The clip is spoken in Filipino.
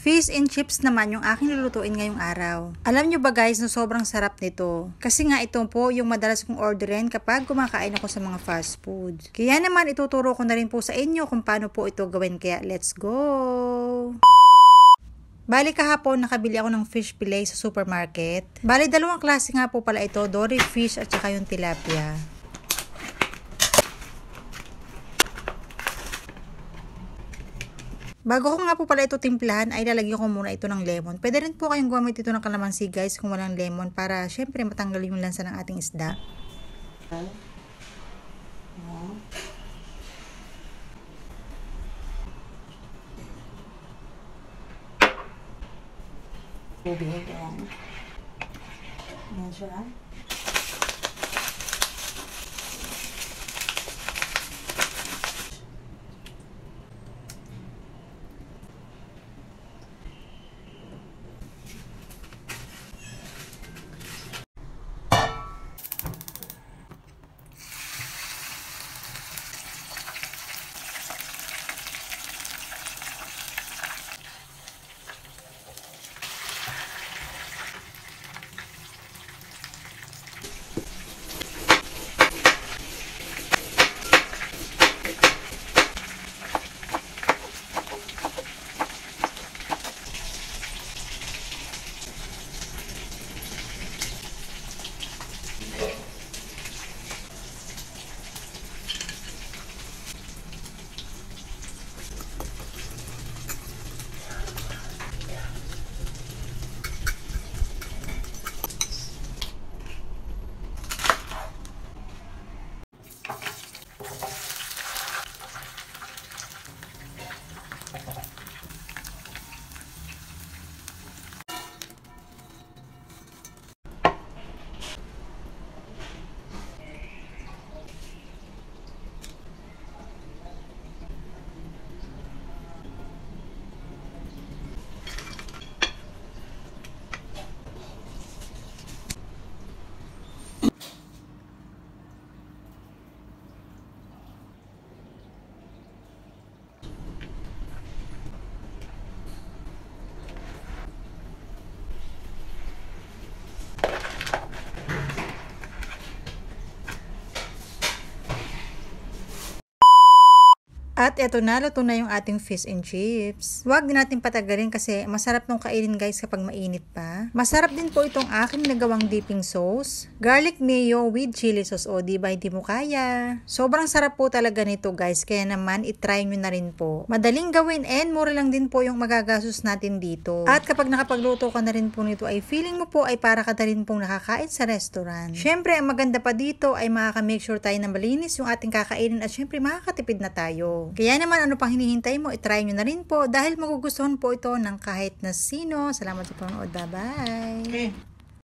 Fish and chips naman yung aking lulutuin ngayong araw. Alam nyo ba guys na sobrang sarap nito? Kasi nga ito po yung madalas kong orderin kapag kumakain ako sa mga fast food. Kaya naman ituturo ko na rin po sa inyo kung paano po ito gawin. Kaya let's go! Bali kahapon nakabili ako ng fish fillet sa supermarket. Bali dalawang klase nga po pala ito, dory fish at saka yung tilapia. Bago ko nga po pala ito timplahan ay lalagyan ko muna ito ng lemon. Pwede rin po kayong gumamit ito ng kalamansi guys kung walang lemon para syempre matanggal yung lansa ng ating isda. Tubig, ayan. Ayan siya. At eto na, luto na yung ating fish and chips. Huwag din natin patagalin kasi masarap nung kainin guys kapag mainit pa. Masarap din po itong aking nagawang dipping sauce. Garlic mayo with chili sauce. O diba hindi mo kaya? Sobrang sarap po talaga nito guys. Kaya naman itry nyo na rin po. Madaling gawin and mura lang din po yung magagastos natin dito. At kapag nakapagluto ka na rin po nito ay feeling mo po ay para ka na rin pong nakakain sa restaurant. Syempre ang maganda pa dito ay makaka-make sure tayo na malinis yung ating kakainin at syempre makakatipid na tayo. Kaya naman ano pang hinihintay mo, itry nyo na rin po dahil magugustuhan po ito ng kahit na sino. Salamat sa panonood. Bye-bye! Okay.